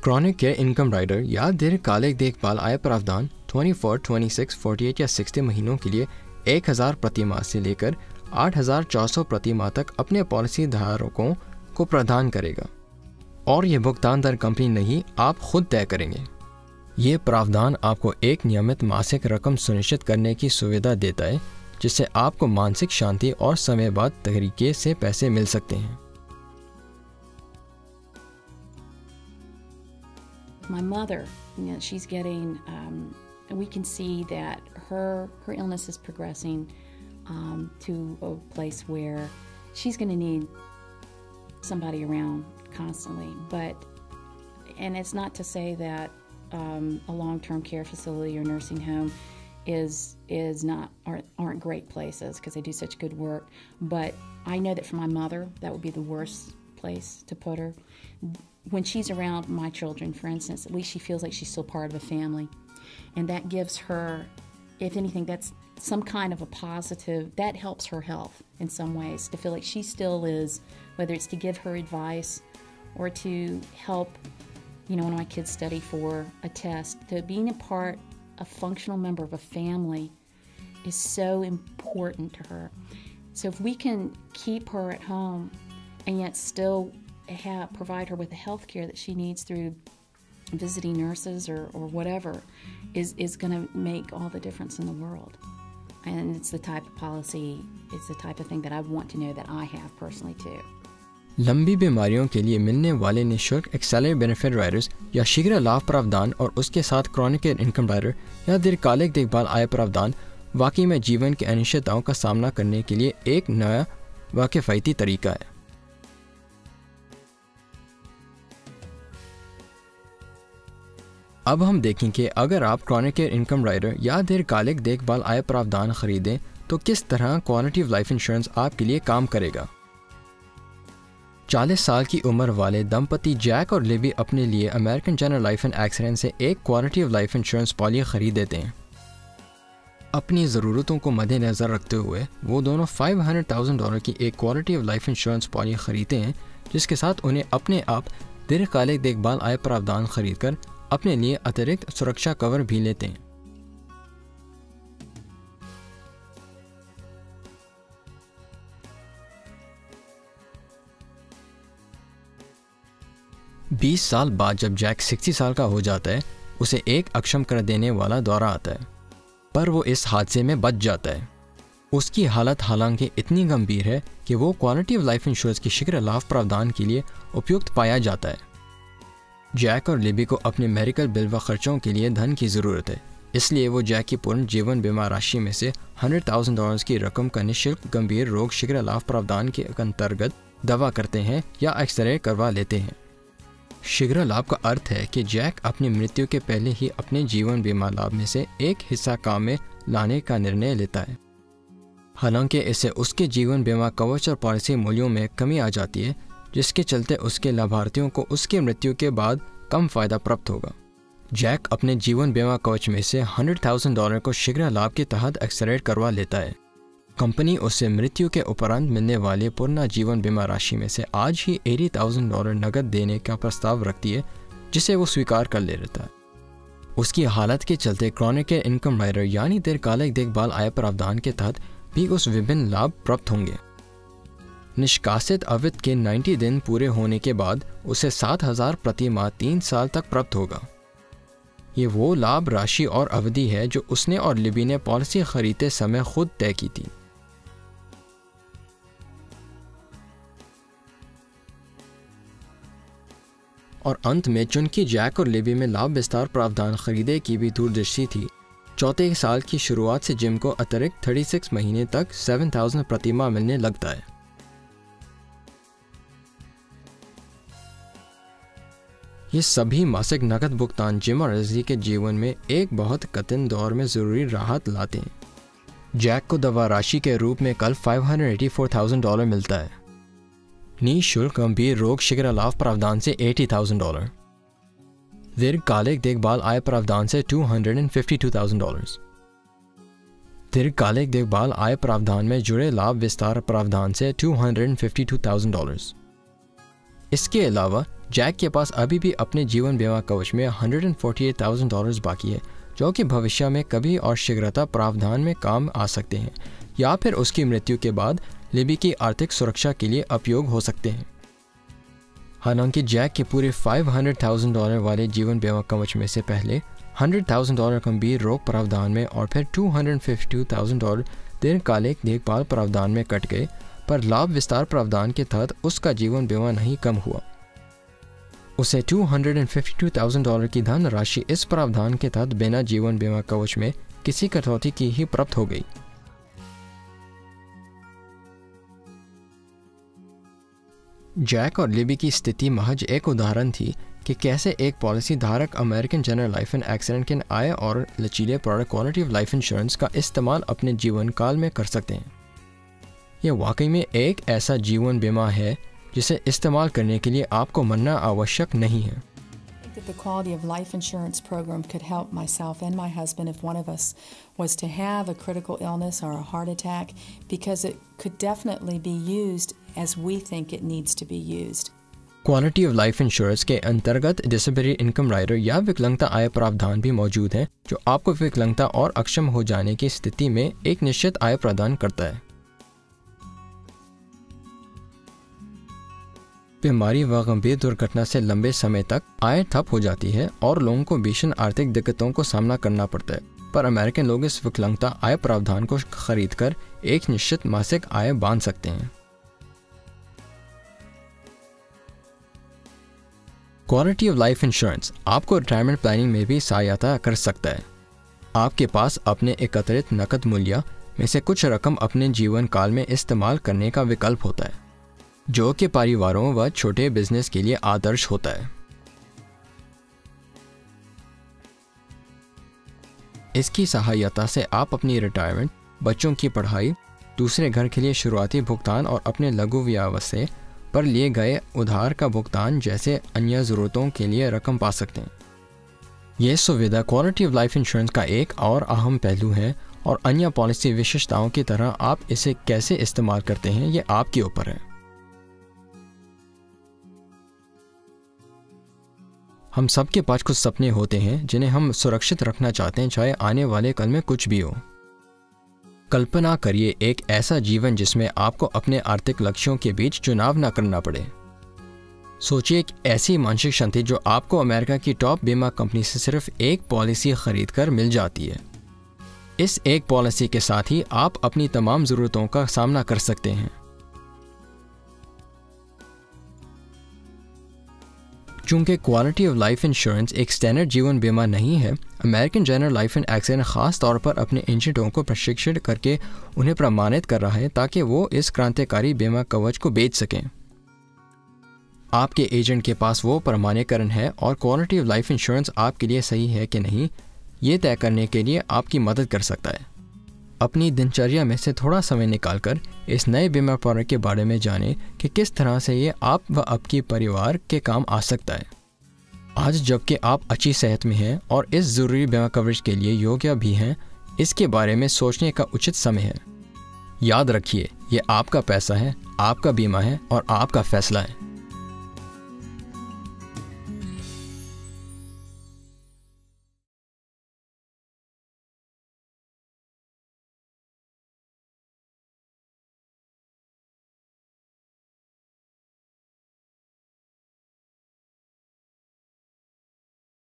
Chronic care income rider या दीर्घकालिक देखभाल आय प्रावधान 24, 26, 48 या 60 महीनों के लिए 1000 प्रति माह से लेकर 8400 प्रति माह तक अपने पॉलिसी धारकों को प्रदान करेगा और ये भुगतान दर कंपनी नहीं, आप खुद तय करेंगे। ये प्रावधान आपको एक नियमित मासिक रकम सुनिश्चित करने की सुविधा देता है जिससे आपको मानसिक शांति और समयबद्ध तरीके से पैसे मिल सकते हैं। My mother, she's getting, we can see that her illness is progressing to a place where she's going to need somebody around constantly. And it's not to say that a long-term care facility or nursing home aren't great places because they do such good work. But I know that for my mother, that would be the worst place to put her. When she's around my children, for instance, at least she feels like she's still part of a family. And that gives her, if anything, that's some kind of a positive, that helps her health in some ways, to feel like she still is, whether it's to give her advice or to help, one of my kids study for a test, to being a functional member of a family is so important to her. So if we can keep her at home and yet still provide her with the health care that she needs through visiting nurses or whatever is going to make all the difference in the world. And it's the type of policy, it's the type of thing that I want to know that I have personally too. लंबी बीमारियों के लिए मिलने वाले निःशुल्क accelerate benefit Riders या शीघ्र लाभ प्रावधान और उसके साथ क्रॉनिक केयर इनकम राइडर या दीर्घकालिक देखभाल आय प्रावधान वाकई में जीवन की अनिश्चितताओं का सामना करने के लिए एक नया वाकिफायती तरीका है। अब हम देखें कि अगर आप क्रॉनिक केयर इनकम राइडर या दीर्घकालिक देखभाल आय प्रावधान खरीदें तो किस तरह क्वालिटी ऑफ लाइफ इंश्योरेंस आपके लिए काम करेगा। 40 साल की उम्र वाले दंपति जैक और लिबी अपने लिए American general life and accident से एक quality of life insurance policy खरीद देते हैं। अपनी ज़रूरतों को मद्देनज़र रखते हुए वो दोनों $500,000 की एक quality of life insurance policy खरीदते हैं जिसके साथ उन्हें अपने आप दीर्घकालिक देखभाल आय प्रावधान खरीद कर अपने लिए अतिरिक्त सुरक्षा कवर भी लेते हैं। बीस साल बाद जब जैक 60 साल का हो जाता है उसे एक अक्षम कर देने वाला दौरा आता है, पर वो इस हादसे में बच जाता है। उसकी हालत हालांकि इतनी गंभीर है कि वो क्वालिटी ऑफ लाइफ इंश्योरेंस की शीघ्र लाभ प्रावधान के लिए उपयुक्त पाया जाता है। जैक और लिबी को अपने मेडिकल बिल व खर्चों के लिए धन की ज़रूरत है, इसलिए वो जैक की पूर्ण जीवन बीमा राशि में से $100,000 की रकम का निःशुल्क गंभीर रोग शीघ्र लाभ प्रावधान के अंतर्गत दवा करते हैं या एक्सरे करवा लेते हैं। शीघ्र लाभ का अर्थ है कि जैक अपनी मृत्यु के पहले ही अपने जीवन बीमा लाभ में से एक हिस्सा काम में लाने का निर्णय लेता है। हालांकि इससे उसके जीवन बीमा कवच और पॉलिसी मूल्यों में कमी आ जाती है, जिसके चलते उसके लाभार्थियों को उसकी मृत्यु के बाद कम फायदा प्राप्त होगा। जैक अपने जीवन बीमा कवच में से $100,000 को शीघ्र लाभ के तहत एक्सरेट करवा लेता है। कंपनी उसे मृत्यु के उपरांत मिलने वाले पूर्ण जीवन बीमा राशि में से आज ही $80,000 नकद देने का प्रस्ताव रखती है, जिसे वो स्वीकार कर लेता है। उसकी हालत के चलते क्रॉनिक केयर इनकम राइडर यानी दीर्घकालिक देखभाल आय प्रावधान के तहत भी उस विभिन्न लाभ प्राप्त होंगे। निष्कासित अवधि के 90 दिन पूरे होने के बाद उसे 7,000 प्रति माह 3 साल तक प्राप्त होगा। ये वो लाभ राशि और अवधि है जो उसने और लिबी ने पॉलिसी खरीदते समय खुद तय की थी। और अंत में चूंकि जैक और लिबी में लाभ विस्तार प्रावधान खरीदे की भी दूरदृष्टि थी, चौथे साल की शुरुआत से जिम को अतिरिक्त 36 महीने तक 7,000 प्रति माह मिलने लगता है। ये सभी मासिक नकद भुगतान जिम और रज़ी के जीवन में एक बहुत कठिन दौर में ज़रूरी राहत लाते हैं। जैक को दवा राशि के रूप में कल $584,000 मिलता है। निःशुल्क गंभीर रोग शीघ्र लाभ प्रावधान से $80,000, दीर्घकालिक देखभाल आय प्रावधान से $252,000, दीर्घकालिक देखभाल आय प्रावधान में जुड़े लाभ विस्तार प्रावधान से $252,000, इसके अलावा जैक के पास अभी भी अपने जीवन बीमा कवच में $148,000 बाकी है, जो कि भविष्य में कभी और शीघ्रता प्रावधान में काम आ सकते हैं या फिर उसकी मृत्यु के बाद लिबी की आर्थिक सुरक्षा के लिए उपयोग हो सकते हैं। हालांकि जैक के पूरे $500,000 वाले जीवन बीमा कवच में से पहले $100,000 गंभीर रोग प्रावधान में और फिर $252,000 दीर्घकालिक देखभाल प्रावधान में कट गए, पर लाभ विस्तार प्रावधान के तहत उसका जीवन बीमा नहीं कम हुआ। उसे $252,000 की धन राशि इस प्रावधान के तहत बिना जीवन बीमा कवच में किसी कटौती की ही प्राप्त हो गई। जैक और लिबी की स्थिति महज एक उदाहरण थी कि कैसे एक पॉलिसी धारक American general life and accident के आय और लचीले product quality of life insurance का इस्तेमाल अपने जीवन काल में कर सकते हैं। यह वाकई में एक ऐसा जीवन बीमा है जिसे इस्तेमाल करने के लिए आपको मरना आवश्यक नहीं है। That the quality of life insurance program could help myself and my husband if one of us was to have a critical illness or a heart attack, because it could definitely be used as we think it needs to be used. Quality of life insurance के अंतर्गत disability income rider या विकलांगता आय प्रावधान भी मौजूद है, जो आपको विकलांगता और अक्षम हो जाने की स्थिति में एक निश्चित आय प्रदान करता है। बीमारी व गंभीर दुर्घटना से लंबे समय तक आय ठप हो जाती है और लोगों को भीषण आर्थिक दिक्कतों को सामना करना पड़ता है, पर अमेरिकन लोग इस विकलांगता आय प्रावधान को खरीदकर एक निश्चित मासिक आय बांध सकते हैं। क्वालिटी ऑफ लाइफ इंश्योरेंस आपको रिटायरमेंट प्लानिंग में भी सहायता कर सकता है। आपके पास अपने एकत्रित नकद मूल्य में से कुछ रकम अपने जीवन काल में इस्तेमाल करने का विकल्प होता है, जो कि परिवारों व छोटे बिजनेस के लिए आदर्श होता है। इसकी सहायता से आप अपनी रिटायरमेंट, बच्चों की पढ़ाई, दूसरे घर के लिए शुरुआती भुगतान और अपने लघु व्यवसाय पर लिए गए उधार का भुगतान जैसे अन्य ज़रूरतों के लिए रकम पा सकते हैं। यह सुविधा क्वालिटी ऑफ लाइफ इंश्योरेंस का एक और अहम पहलू है, और अन्य पॉलिसी विशेषताओं की तरह आप इसे कैसे इस्तेमाल करते हैं ये आपके ऊपर है। हम सबके पास कुछ सपने होते हैं जिन्हें हम सुरक्षित रखना चाहते हैं, चाहे आने वाले कल में कुछ भी हो। कल्पना करिए एक ऐसा जीवन जिसमें आपको अपने आर्थिक लक्ष्यों के बीच चुनाव न करना पड़े। सोचिए एक ऐसी मानसिक शांति जो आपको अमेरिका की टॉप बीमा कंपनी से सिर्फ एक पॉलिसी खरीदकर मिल जाती है। इस एक पॉलिसी के साथ ही आप अपनी तमाम ज़रूरतों का सामना कर सकते हैं। चूंकि क्वालिटी ऑफ लाइफ इंश्योरेंस एक स्टैंडर्ड जीवन बीमा नहीं है, American general life and accident खास तौर पर अपने एजेंटों को प्रशिक्षित करके उन्हें प्रमाणित कर रहा है ताकि वो इस क्रांतिकारी बीमा कवच को बेच सकें। आपके एजेंट के पास वो प्रमाणीकरण है और क्वालिटी ऑफ लाइफ इंश्योरेंस आपके लिए सही है कि नहीं, ये तय करने के लिए आपकी मदद कर सकता है। अपनी दिनचर्या में से थोड़ा समय निकालकर इस नए बीमा प्रोडक्ट के बारे में जानें कि किस तरह से ये आप व आपके परिवार के काम आ सकता है। आज जबकि आप अच्छी सेहत में हैं और इस ज़रूरी बीमा कवरेज के लिए योग्य भी हैं, इसके बारे में सोचने का उचित समय है। याद रखिए, ये आपका पैसा है, आपका बीमा है और आपका फैसला है।